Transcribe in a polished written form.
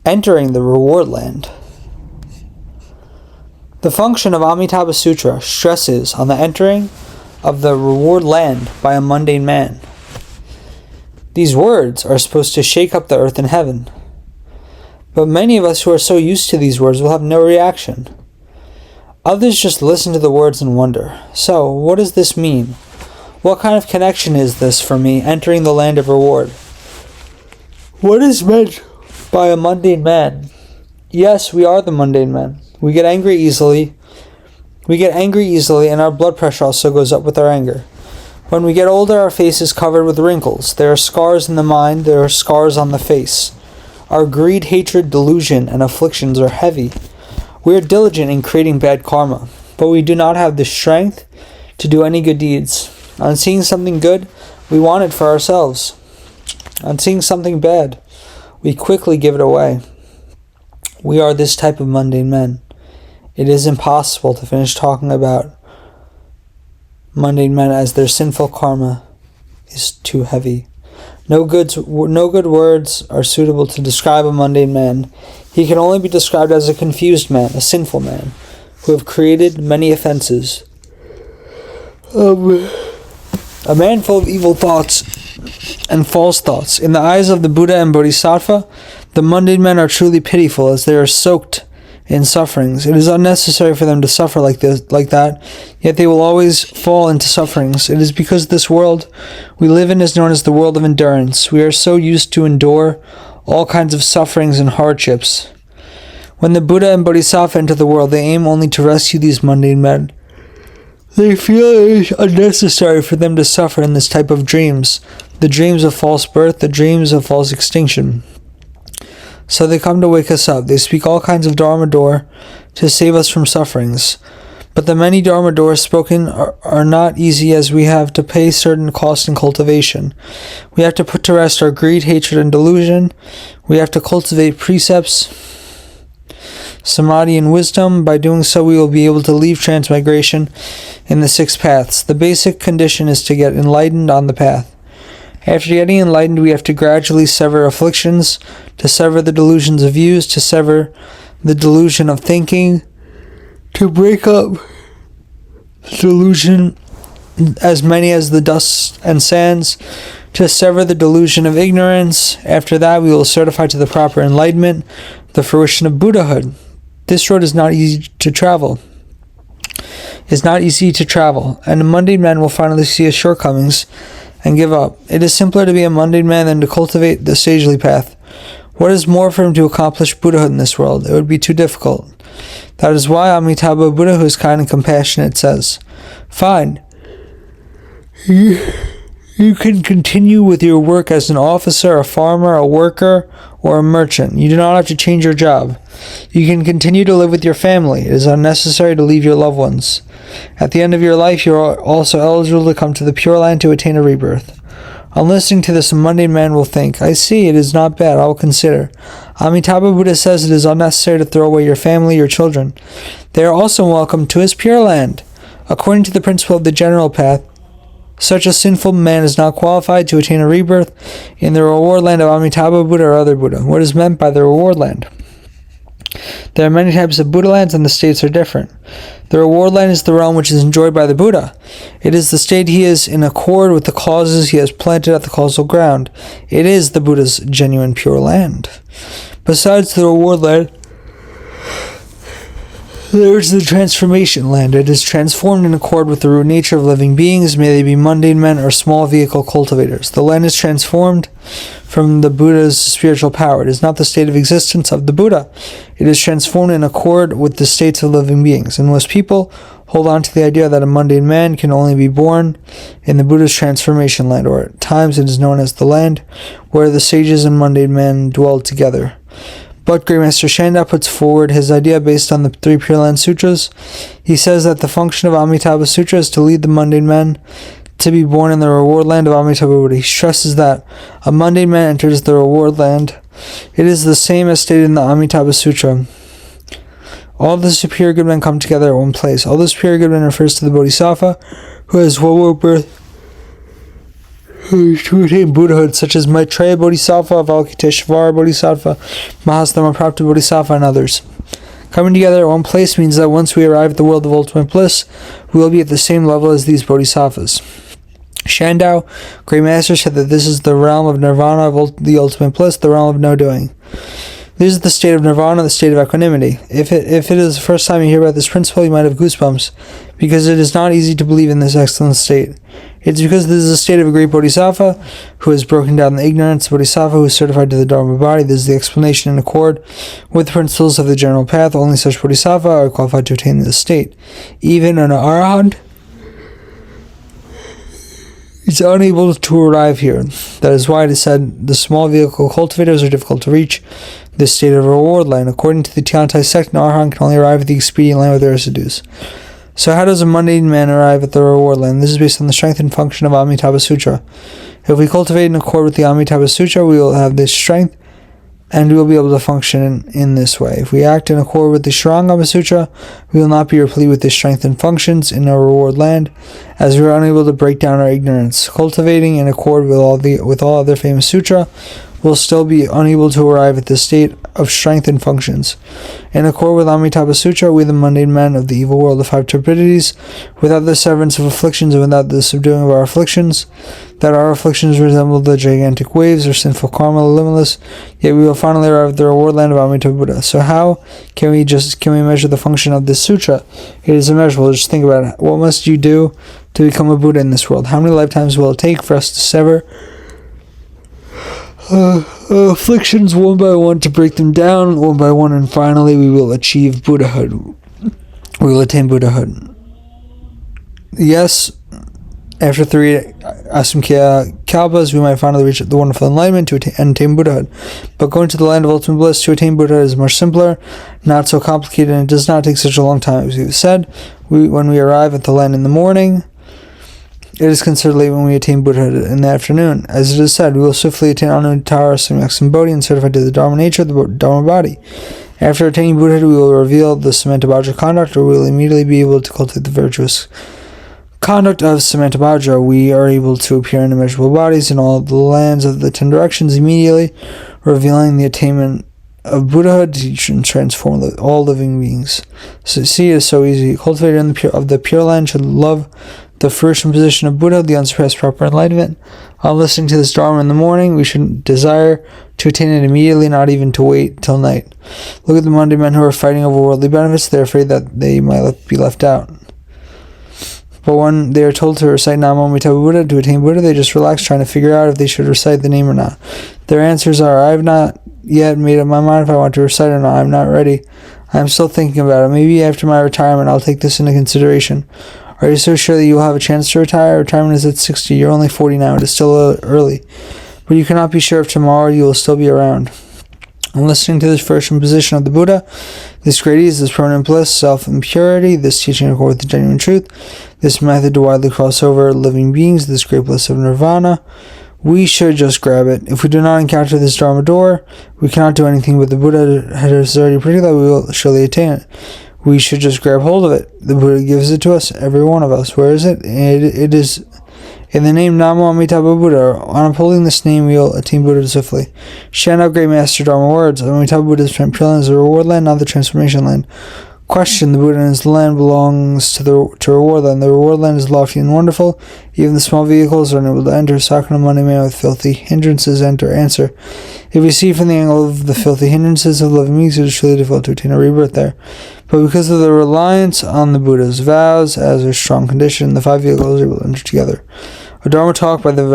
Entering the reward land. The function of Amitabha Sutra stresses on the entering of the reward land by a mundane man. These words are supposed to shake up the earth and heaven. But many of us who are so used to these words will have no reaction. Others just listen to the words and wonder, so what does this mean? What kind of connection is this for me entering the land of reward? What is meant by a mundane man? Yes, we are the mundane man. We get angry easily, and our blood pressure also goes up with our anger. When we get older, our face is covered with wrinkles. There are scars in the mind, there are scars on the face. Our greed, hatred, delusion, and afflictions are heavy. We are diligent in creating bad karma, but we do not have the strength to do any good deeds. On seeing something good, we want it for ourselves. On seeing something bad, we quickly give it away. We are this type of mundane men. It is impossible to finish talking about mundane men as their sinful karma is too heavy. No good words are suitable to describe a mundane man. He can only be described as a confused man, a sinful man, who have created many offenses. A man full of evil thoughts and false thoughts. In the eyes of the Buddha and Bodhisattva, the mundane men are truly pitiful as they are soaked in sufferings. It is unnecessary for them to suffer like that, yet they will always fall into sufferings. It is because this world we live in is known as the world of endurance. We are so used to endure all kinds of sufferings and hardships. When the Buddha and Bodhisattva enter the world, they aim only to rescue these mundane men. They feel it is unnecessary for them to suffer in this type of dreams, the dreams of false birth, the dreams of false extinction. So they come to wake us up. They speak all kinds of Dharma door to save us from sufferings. But the many Dharma doors spoken are not easy, as we have to pay certain cost in cultivation. We have to put to rest our greed, hatred, and delusion. We have to cultivate precepts, samadhi, and wisdom. By doing so, we will be able to leave transmigration in the 6 paths. The basic condition is to get enlightened on the path. After getting enlightened, we have to gradually sever afflictions, to sever the delusions of views, to sever the delusion of thinking, to break up delusion as many as the dust and sands, to sever the delusion of ignorance. After that, we will certify to the proper enlightenment, the fruition of Buddhahood. This road is not easy to travel. And a mundane man will finally see his shortcomings and give up. It is simpler to be a mundane man than to cultivate the sagely path. What is more for him to accomplish Buddhahood in this world? It would be too difficult. That is why Amitabha Buddha, who is kind and compassionate, says, "Fine. You can continue with your work as an officer, a farmer, a worker, or a merchant. You do not have to change your job. You can continue to live with your family. It is unnecessary to leave your loved ones. At the end of your life, you are also eligible to come to the Pure Land to attain a rebirth." On listening to this, a mundane man will think, "I see, it is not bad, I will consider." Amitabha Buddha says it is unnecessary to throw away your family, your children. They are also welcome to his Pure Land. According to the principle of the general path, such a sinful man is not qualified to attain a rebirth in the reward land of Amitabha Buddha or other Buddha. What is meant by the reward land? There are many types of Buddha lands and the states are different. The reward land is the realm which is enjoyed by the Buddha. It is the state he is in accord with the causes he has planted at the causal ground. It is the Buddha's genuine pure land. Besides the reward land, there is the transformation land. It is transformed in accord with the root nature of living beings, may they be mundane men or small vehicle cultivators. The land is transformed from the Buddha's spiritual power. It is not the state of existence of the Buddha. It is transformed in accord with the states of living beings. And most people hold on to the idea that a mundane man can only be born in the Buddha's transformation land, or at times it is known as the land where the sages and mundane men dwell together. But Great Master Shanda puts forward his idea based on the 3 Pure Land Sutras. He says that the function of Amitabha Sutra is to lead the mundane men to be born in the reward land of Amitabha Buddha. He stresses that a mundane man enters the reward land. It is the same as stated in the Amitabha Sutra. All the superior good men come together at one place. All the superior good men refers to the Bodhisattva, who has one more birth to attain Buddhahood, such as Maitreya Bodhisattva, Avalokiteshvara Bodhisattva, Mahasatmaprapta Bodhisattva, and others. Coming together at one place means that once we arrive at the world of ultimate bliss, we will be at the same level as these bodhisattvas. Shandao, Great Master, said that this is the realm of nirvana, of the ultimate bliss, the realm of no doing. This is the state of nirvana, the state of equanimity. If it is the first time you hear about this principle, you might have goosebumps, because it is not easy to believe in this excellent state. It's because this is the state of a great bodhisattva who has broken down the ignorance, a bodhisattva who is certified to the Dharma body. This is the explanation in accord with the principles of the general path. Only such bodhisattva are qualified to attain this state. Even an arahant is unable to arrive here. That is why it is said the small vehicle cultivators are difficult to reach this state of reward land. According to the Tiantai sect, an arahant can only arrive at the expedient land with the residues. So how does a mundane man arrive at the reward land? This is based on the strength and function of Amitabha Sutra. If we cultivate in accord with the Amitabha Sutra, we will have this strength and we will be able to function in this way. If we act in accord with the Shurangama Sutra, we will not be replete with this strength and functions in our reward land, as we are unable to break down our ignorance. Cultivating in accord with all other famous sutra, will still be unable to arrive at this state of strength and functions. In accord with Amitabha Sutra, we the mundane men of the evil world of five turbidities, without the severance of afflictions and without the subduing of our afflictions, that our afflictions resemble the gigantic waves or sinful karma, limitless, yet we will finally arrive at the reward land of Amitabha Buddha. So how can we measure the function of this sutra? It is immeasurable. Just think about it. What must you do to become a Buddha in this world? How many lifetimes will it take for us to sever afflictions one by one, to break them down one by one, and finally we will achieve Buddhahood. We will attain Buddhahood. Yes, after 3 Asamkhya Kalpas, we might finally reach the wonderful enlightenment to attain Buddhahood. But going to the land of ultimate bliss to attain Buddhahood is much simpler, not so complicated, and it does not take such a long time. As we've said, when we arrive at the land in the morning, it is considered late when we attain Buddhahood in the afternoon. As it is said, we will swiftly attain Anuttara Samyak Bodhi and certified to the Dharma nature of the Dharma body. After attaining Buddhahood, we will reveal the Samantabhadra conduct, or we will immediately be able to cultivate the virtuous conduct of Samantabhadra. We are able to appear in immeasurable bodies in all the lands of the 10 directions immediately, revealing the attainment of Buddhahood to teach and transform all living beings. So see, it is so easy. A cultivator of the Pure Land should love the fruition position of Buddha, the unsurpassed proper enlightenment. On listening to this Dharma in the morning, we should desire to attain it immediately, not even to wait till night. Look at the mundane men who are fighting over worldly benefits. They are afraid that they might be left out. But when they are told to recite Namo Amitabha Buddha to attain Buddha, they just relax, trying to figure out if they should recite the name or not. Their answers are, I have not yet made up my mind if I want to recite or not. I'm not ready. I am still thinking about it. Maybe after my retirement, I'll take this into consideration. Are you so sure that you will have a chance to retire? Retirement is at 60. You're only 40 now. It is still early. But you cannot be sure if tomorrow you will still be around. On listening to this fruition position of the Buddha, this great ease, this permanent bliss, self-impurity, this teaching in accord with the genuine truth, this method to widely cross over living beings, this great bliss of nirvana, we should just grab it. If we do not encounter this Dharma door, we cannot do anything, but the Buddha has already predicted that we will surely attain it. We should just grab hold of it. The Buddha gives it to us, every one of us. Where is it? It is in the name Namo Amitabha Buddha. On upholding this name, we will attain Buddha swiftly. Shandao, Great Master Dharma words. Amitabha Buddha's Pure Land is the reward land, not the transformation land. Question: the Buddha and his land belongs to reward land. The reward land is lofty and wonderful. Even the small vehicles are unable to enter. Sakana money man with filthy hindrances enter. Answer: if we see from the angle of the filthy hindrances of living beings, it is truly difficult to attain a rebirth there. But because of the reliance on the Buddha's vows as a strong condition, the 5 vehicles are able to enter together. A Dharma talk by the